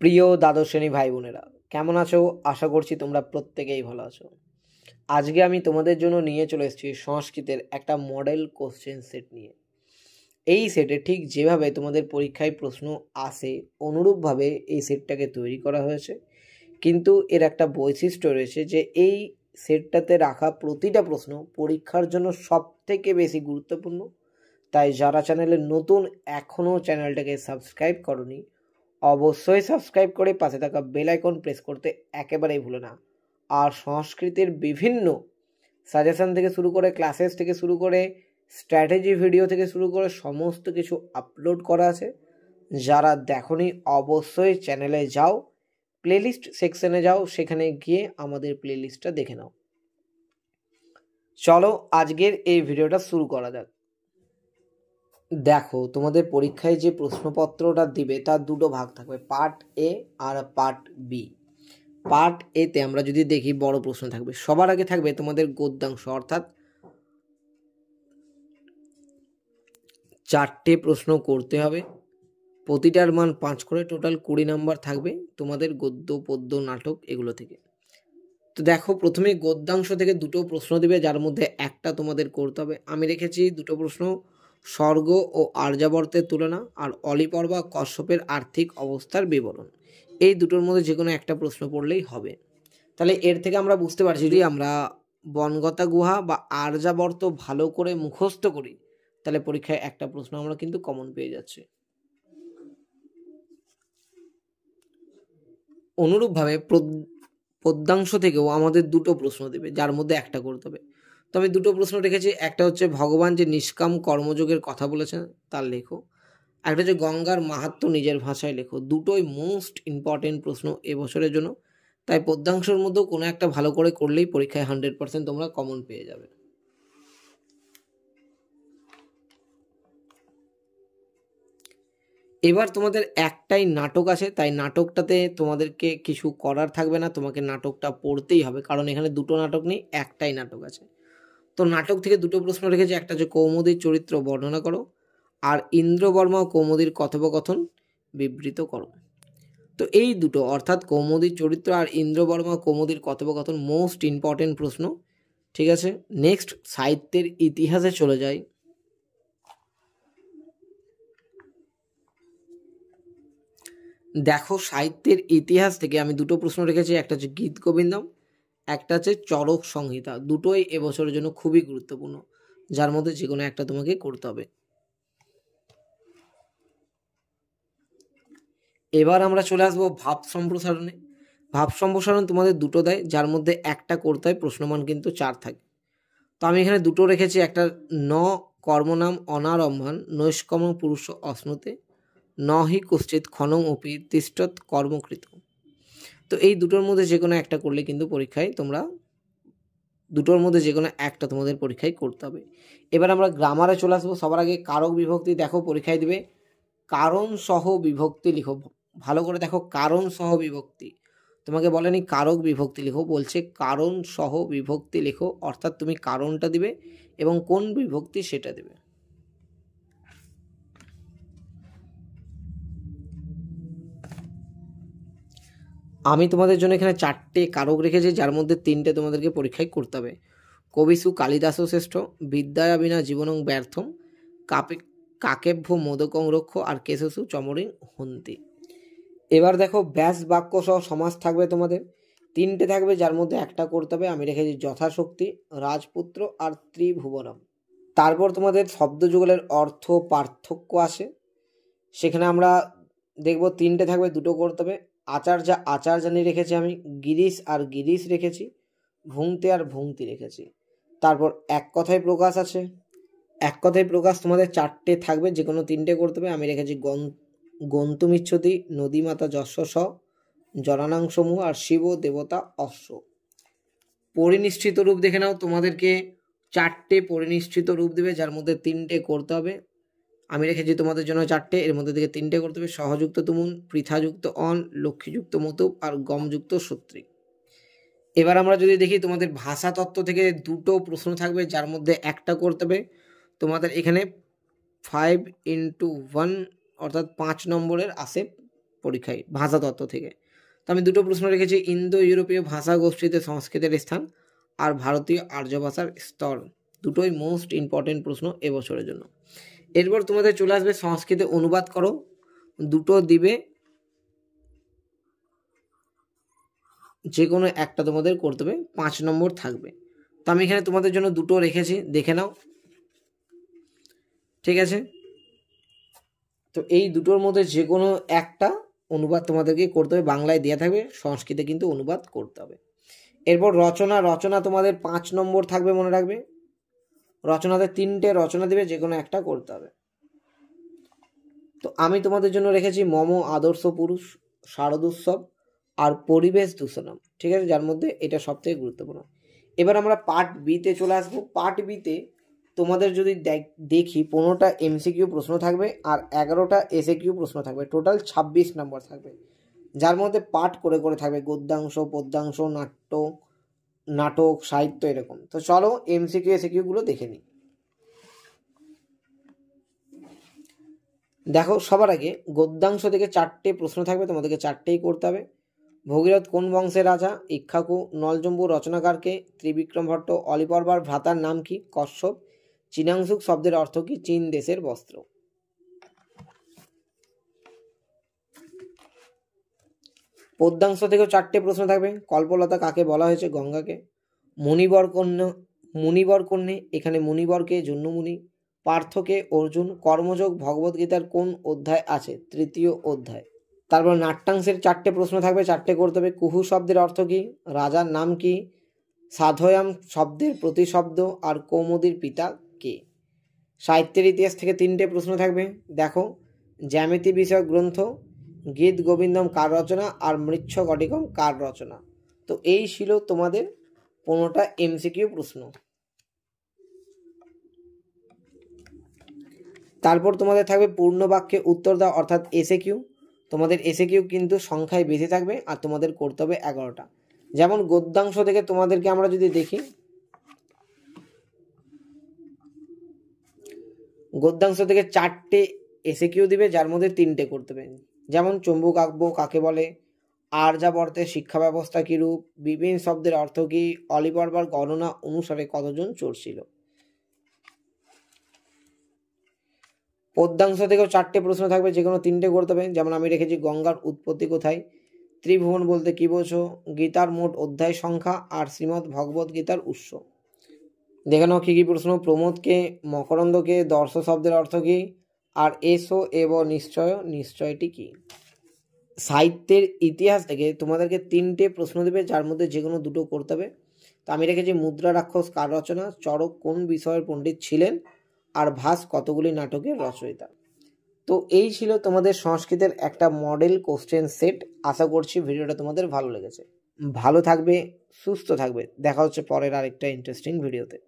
প্রিয় দ্বাদশ শ্রেণী ভাই বোনেরা, কেমন আছো? আশা করছি তোমরা প্রত্যেকেই ভালো আছো। আজকে আমি তোমাদের জন্য নিয়ে চলে এসেছি সংস্কৃতের একটা মডেল কোশ্চেন সেট নিয়ে। এই সেটে ঠিক যেভাবে তোমাদের পরীক্ষায় প্রশ্ন আসে অনুরূপভাবে এই সেটটাকে তৈরি করা হয়েছে, কিন্তু এর একটা বৈশিষ্ট্য রয়েছে যে এই সেটটাতে রাখা প্রতিটা প্রশ্ন পরীক্ষার জন্য সবথেকে বেশি গুরুত্বপূর্ণ। তাই যারা চ্যানেলে নতুন, এখনও চ্যানেলটাকে সাবস্ক্রাইব করনি, অবশ্যই সাবস্ক্রাইব করে পাশে থাকা বেল আইকন প্রেস করতে একেবারেই ভুলো না। আর সংস্কৃতির বিভিন্ন সাজেশন থেকে শুরু করে, ক্লাসেস থেকে শুরু করে, স্ট্র্যাটেজি ভিডিও থেকে শুরু করে সমস্ত কিছু আপলোড করা আছে। যারা দেখোনি অবশ্যই চ্যানেলে যাও, প্লেলিস্ট সেকশনে যাও, সেখানে গিয়ে আমাদের প্লেলিস্টটা দেখে নাও। চলো আজকের এই ভিডিওটা শুরু করা যাক। দেখো, তোমাদের পরীক্ষায় যে প্রশ্নপত্রটা দিবে তার দুটো ভাগ থাকবে, পার্ট এ আর পার্ট বি। পার্ট এতে আমরা যদি দেখি বড় প্রশ্ন থাকবে, সবার আগে থাকবে তোমাদের গদ্যাংশ, অর্থাৎ 4টে প্রশ্ন করতে হবে, প্রতিটার মান 5 করে, টোটাল 20 নাম্বার থাকবে তোমাদের গদ্য পদ্য নাটক এগুলো থেকে। তো দেখো, প্রথমে গদ্যাংশ থেকে দুটো প্রশ্ন দিবে, যার মধ্যে একটা তোমাদের করতে হবে। আমি রেখেছি দুটো প্রশ্ন, স্বর্গ ও আর্যাবর্তের তুলনা আর অলিপর বা কশ্যপের আর্থিক অবস্থার বিবরণ। এই দুটোর মধ্যে যে কোনো একটা প্রশ্ন পড়লেই হবে। তাহলে এর থেকে আমরা বুঝতে পারছি, যদি আমরা বনগতা গুহা বা আর্যাবর্ত ভালো করে মুখস্থ করি, তাহলে পরীক্ষায় একটা প্রশ্ন আমরা কিন্তু কমন পেয়ে যাচ্ছি। অনুরূপভাবে পদ্যাংশ থেকেও আমাদের দুটো প্রশ্ন দেবে, যার মধ্যে একটা করতে হবে। তো আমি দুটো প্রশ্ন রেখেছি, একটা হচ্ছে ভগবান যে নিষ্কাম কর্মযোগের কথা বলেছেন তার লেখো, একটা হচ্ছে গঙ্গার মাহাত্ম্য নিজের ভাষায় লেখো। দুটোই মোস্ট ইম্পর্টেন্ট প্রশ্ন এবছরের জন্য, তাই পদ্যাংশের মধ্যেও কোনো একটা ভালো করে করলেই পরীক্ষায় 100% তোমরা কমন পেয়ে যাবে। এবার তোমাদের একটাই নাটক আছে, তাই নাটকটাতে তোমাদেরকে কিছু করার থাকবে না, তোমাকে নাটকটা পড়তেই হবে, কারণ এখানে দুটো নাটক নেই, একটাই নাটক আছে। তো নাটক থেকে দুটো প্রশ্ন রেখেছি, একটা হচ্ছে কৌমুদীর চরিত্র বর্ণনা করো, আর ইন্দ্রবর্মা ও কৌমুদীর কথোপকথন বিবৃত করো। তো এই দুটো, অর্থাৎ কৌমুদীর চরিত্র আর ইন্দ্রবর্মা কৌমুদীর কথোপকথন মোস্ট ইম্পর্টেন্ট প্রশ্ন। ঠিক আছে, নেক্সট সাহিত্যের ইতিহাসে চলে যাই। দেখো, সাহিত্যের ইতিহাস থেকে আমি দুটো প্রশ্ন রেখেছি, একটা হচ্ছে গীত গোবিন্দম, একটা হচ্ছে চরক সংহিতা। দুটোই এবছরের জন্য খুবই গুরুত্বপূর্ণ, যার মধ্যে যে কোনো একটা তোমাকে করতে হবে। এবার আমরা চলে আসবো ভাব সম্প্রসারণে। ভাব সম্প্রসারণ তোমাদের দুটো দেয়, যার মধ্যে একটা করতে হয়, প্রশ্নমান কিন্তু 4 থাকে। তো আমি এখানে দুটো রেখেছি, একটা ন কর্মনাম অনারম্ভান নৈষ্কর্ম পুরুষ অশ্নুতে ন হি কুশ্চিত ক্ষণং অপি তিষ্ঠৎ কর্মকৃত। তো এই দুটোর মধ্যে যে কোনো একটা করলে কিন্তু পরীক্ষায় তোমরা, দুটোর মধ্যে যে কোনো একটা তোমাদের পরীক্ষায় করতে হবে। এবার আমরা গ্রামারে চলে আসবো। সবার আগে কারক বিভক্তি দেখো, পরীক্ষায় দিবে কারণ সহ বিভক্তি লিখো। ভালো করে দেখো, কারণ সহ বিভক্তি, তোমাকে বলেনি কারক বিভক্তি লিখো, বলছে কারণ সহ বিভক্তি লিখো, অর্থাৎ তুমি কারণটা দিবে এবং কোন বিভক্তি সেটা দেবে। আমি তোমাদের জন্য এখানে 4টে কারক রেখেছি, যার মধ্যে 3টে তোমাদেরকে পরীক্ষায় করতে হবে। কবিসু কালিদাস শ্রেষ্ঠ, বিদ্যায়া বিনা জীবনং ব্যর্থম, কাকেভ্য মোদকং রক্ষ, আর কেশসু চমরিং হন্তি। এবার দেখো, ব্যাস বাক্য সহ সমাস থাকবে তোমাদের 3টে থাকবে, যার মধ্যে একটা করতে হবে। আমি রেখেছি যথাশক্তি, রাজপুত্র আর ত্রিভুবনম। তারপর তোমাদের শব্দ যুগলের অর্থ পার্থক্য আসে, সেখানে আমরা দেখব 3টে থাকবে, দুটো করতে হবে। আচার্যা আচার্যানি রেখেছি আমি, গিরিশ আর গিরিশ রেখেছি, ভুংতে আর ভুংতি রেখেছি। তারপর এক কথায় প্রকাশ আছে, এক কথায় প্রকাশ তোমাদের 4টে থাকবে, যে কোনো 3টে করতে হবে। আমি রেখেছি গন্তুমিচ্ছতি, নদীমাতা যশ স, জনানাং সমূহ, আর শিব দেবতা অশ্ব। পরিনিষ্ঠিত রূপ দেখে নাও, তোমাদেরকে 4টে পরিনিষ্ঠিত রূপ দেবে, যার মধ্যে 3টে করতে হবে। আমি রেখেছি তোমাদের জন্য 4টে, এর মধ্যে থেকে 3টে করতে হবে। সহযুক্ত তুমুন, পৃথাযুক্ত অন, লক্ষ্মীযুক্ত মতুব, আর গমযুক্ত সূত্রী। এবার আমরা যদি দেখি, তোমাদের ভাষা তত্ত্ব থেকে দুটো প্রশ্ন থাকবে, যার মধ্যে একটা করতে হবে। তোমাদের এখানে 5 into 1 অর্থাৎ 5 নম্বরের আসে পরীক্ষায় ভাষাতত্ত্ব থেকে। তো আমি দুটো প্রশ্ন রেখেছি, ইন্দো ইউরোপীয় ভাষা গোষ্ঠীতে সংস্কৃতের স্থান আর ভারতীয় আর্য ভাষার স্তর। দুটোই মোস্ট ইম্পর্টেন্ট প্রশ্ন এবছরের জন্য। এরপর তোমাদের চলে আসবে সংস্কৃতে অনুবাদ করো, দুটো দিবে, যে কোনো একটা তোমাদের করতে হবে, 5 নম্বর থাকবে। তো আমি এখানে তোমাদের জন্য দুটো রেখেছি, দেখে নাও, ঠিক আছে। তো এই দুটোর মধ্যে যে কোনো একটা অনুবাদ তোমাদেরকে করতে হবে, বাংলায় দেওয়া থাকবে, সংস্কৃতে কিন্তু অনুবাদ করতে হবে। এরপর রচনা তোমাদের 5 নম্বর থাকবে, মনে রাখবে। রচনাতে 3টে রচনা দিবে, যে কোনো একটা করতে হবে। তো আমি তোমাদের জন্য রেখেছি মম আদর্শ পুরুষ, শারদোৎসব আর পরিবেশ দূষণম, ঠিক আছে, যার মধ্যে এটা সবথেকে গুরুত্বপূর্ণ। এবার আমরা পার্ট বিতে চলে আসবো। পার্ট বিতে তোমাদের যদি দেখি 15টা এমসিকিউ প্রশ্ন থাকবে আর 11টা এসএকিউ প্রশ্ন থাকবে, টোটাল 26 নম্বর থাকবে, যার মধ্যে পাঠ করে করে থাকবে গদ্যাংশ, পদ্যাংশ, নাটক, সাহিত্য, এরকম। তো চলো এমসিকিউ এসএকিউগুলো দেখে নিই। দেখো, সবার আগে গদ্যাংশ থেকে 4টে প্রশ্ন থাকবে, তোমাদেরকে 4টেই করতে হবে। ভগীরথ কোন বংশের রাজা? ইক্ষ্বাকু। নলজম্বু রচনাকারকে? ত্রিবিক্রম ভট্ট। অলিপর্বার ভ্রাতার নাম কি? কশ্যপ। চীনাংশুক শব্দের অর্থ কি? চীন দেশের বস্ত্র। পদ্যাংশ থেকেও 4টে প্রশ্ন থাকবে। কল্পলতা কাকে বলা হয়েছে? গঙ্গাকে। মুনিবর কন্যে, এখানে মুনিবরকে? জন্যমুনি। পার্থকে? অর্জুন। কর্মযোগ ভগবদ্গীতার কোন অধ্যায় আছে? 3য় অধ্যায়। তারপর নাট্যাংশের 4টে প্রশ্ন থাকবে, 4টে করতে হবে। কুহু শব্দের অর্থ কি? রাজার নাম কি? সাধয়াম শব্দের প্রতিশব্দ আর কৌমুদীর পিতা কে? সাহিত্যের ইতিহাস থেকে 3টে প্রশ্ন থাকবে। দেখো, জ্যামিতি বিষয়ক গ্রন্থ গীত গোবিন্দম কার রচনা আর মৃচ্ছকটিকম কার রচনা। তো এই ছিল তোমাদের 15টা এমসিকিউ প্রশ্ন। তারপর তোমাদের থাকবে পূর্ণ বাক্যে উত্তর দাও, অর্থাৎ এসএকিউ। তোমাদের এসএকিউ কিন্তু সংখ্যায় বেশি থাকবে আর তোমাদের করতে হবে 11টা। যেমন গদ্যাংশ থেকে তোমাদেরকে আমরা যদি দেখি, গদ্যাংশ থেকে 4টে এসএকিউ দিবে, যার মধ্যে 3টে করতে হবে। যেমন চম্বু কাব্য কাকে বলে? আর্যাবর্তের শিক্ষা ব্যবস্থা কি রূপ? বিপিন শব্দের অর্থ কি? অলিপর্বার গণনা অনুসারে কতজন চোর ছিল? পদ্যাংশ থেকেও 4টে প্রশ্ন থাকবে, যে কোনো 3টে করতে হবে। যেমন আমি রেখেছি গঙ্গার উৎপত্তি কোথায়? ত্রিভুবন বলতে কি বোঝো? গীতার মোট অধ্যায় সংখ্যা আর শ্রীমদ্ ভগবত গীতার উৎস। দেখে নাও কি কি প্রশ্ন। প্রমোদকে, মকরন্দকে, দর্শ শব্দের অর্থ কি? আর এসো এবং নিশ্চয়টি কি? সাহিত্যের ইতিহাস থেকে তোমাদেরকে 3টে প্রশ্ন দেবে, যার মধ্যে যে কোনো 2টো করতে হবে। তো আমি রেখেছি মুদ্রা রাক্ষস কার রচনা? চরক কোন বিষয়ের পণ্ডিত ছিলেন? আর ভাস কতগুলি নাটকের রচয়িতা। তো এই ছিল তোমাদের সংস্কৃতের একটা মডেল কোশ্চেন সেট। আশা করছি ভিডিওটা তোমাদের ভালো লেগেছে। ভালো থাকবে, সুস্থ থাকবে। দেখা হচ্ছে পরের আরেকটা ইন্টারেস্টিং ভিডিওতে।